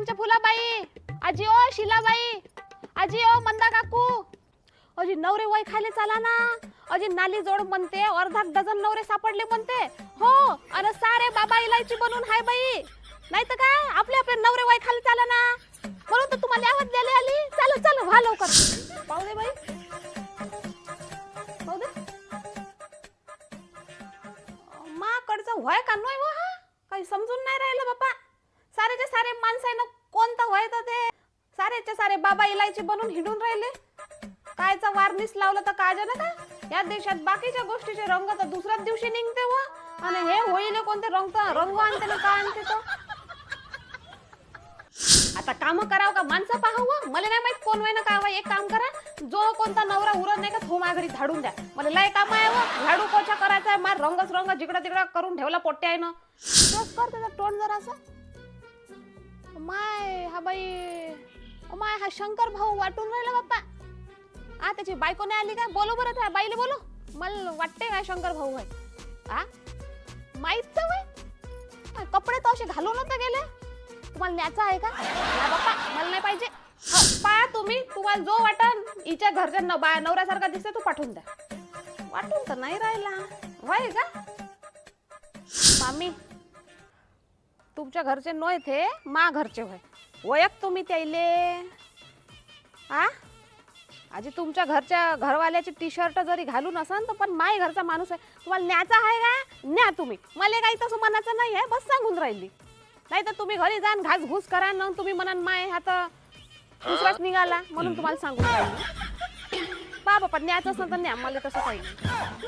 आमच्या फुलाबाई, आजी ओ शिलाबाई, आजी ओ मंदा काकू, अजी नवरे वय खायला चाला ना, अजी नाली जोड म्हणते, अर्धा डझन नवरे सापडले म्हणते. हो अरे सारे बाबा इलायची बनून हाय बाई, नाही तर काय आपले आपले नवरे वय खायला चाला ना, म्हणून तर तुम्हाला आवाज द्यायला आली. चल चल व्हा लवकर. पाहू दे बाई, पाहू दे माकडचं व्हाय का नाही व, हा काही समजून नाही राहिलं बापा. सारेचे सारे माणसं आहे ना, कोणतं व्हाय तर ते सारेचे सारे बाबा इलायची बनून हिंडून राहिले. कायचा वारनिस लावलं तर काज ना का या देशात बाकीच्या गोष्टीचे रंग तर दुसऱ्याच दिवशी निघते व, आणि हे होळीले कोणते रंग आणते ना, का आणते तो. आता काम करावं का माणसं पाहावं, मला नाही माहित कोण व्हाय ना काय. एक काम करा, जो कोणता नवरा उरत नाही का तो माझ्या घरी झाडून द्या. मला लय काम आहे व, झाडू पोछा करायचा आहे. मार रंगच रंग जिकडं तिकडं करून ठेवला पोट्टे आहे ना. तोच कर त्याचा तोंड जरा असं. माय हा बाई, माय हा शंकर भाऊ वाटून राहिला बाप्पा. आ त्याची बायको नाही आली काय, बोलो बरं त्या बाईले बोलो. मला वाटते काय शंकर भाऊ आहे. आ माहीतच वय कपडे तो असे घालून होते गेले. तुम्हाला न्याचा आहे का ना बाप्पा, मला नाही पाहिजे. पाया तुम्ही, तुम्हाला जो वाटन हिच्या घरच्या नवऱ्यासारखा दिसते तो पाठवून द्या. वाटून तर नाही राहिला व्हाय का मामी. तुमच्या घरचे नोय थे मा घरचे व्हाय वयक तुम्ही त्याले. आ आजी तुमच्या घरच्या घरवाल्याची टी शर्ट जरी घालून असन तर पण माय घरचा माणूस आहे. तुम्हाला न्याचा आहे का न्या तुम्ही, मला काही तसं मनाचं नाही आहे, बस सांगून राहिली. नाही तर तुम्ही घरी जाण घास घुस करा ना, तुम्ही म्हणान माय आता दुसराच निघाला म्हणून तुम्हाला सांगून राहिली. बाबा पण न्याचं असं तर न्या, मला तसं काही नाही.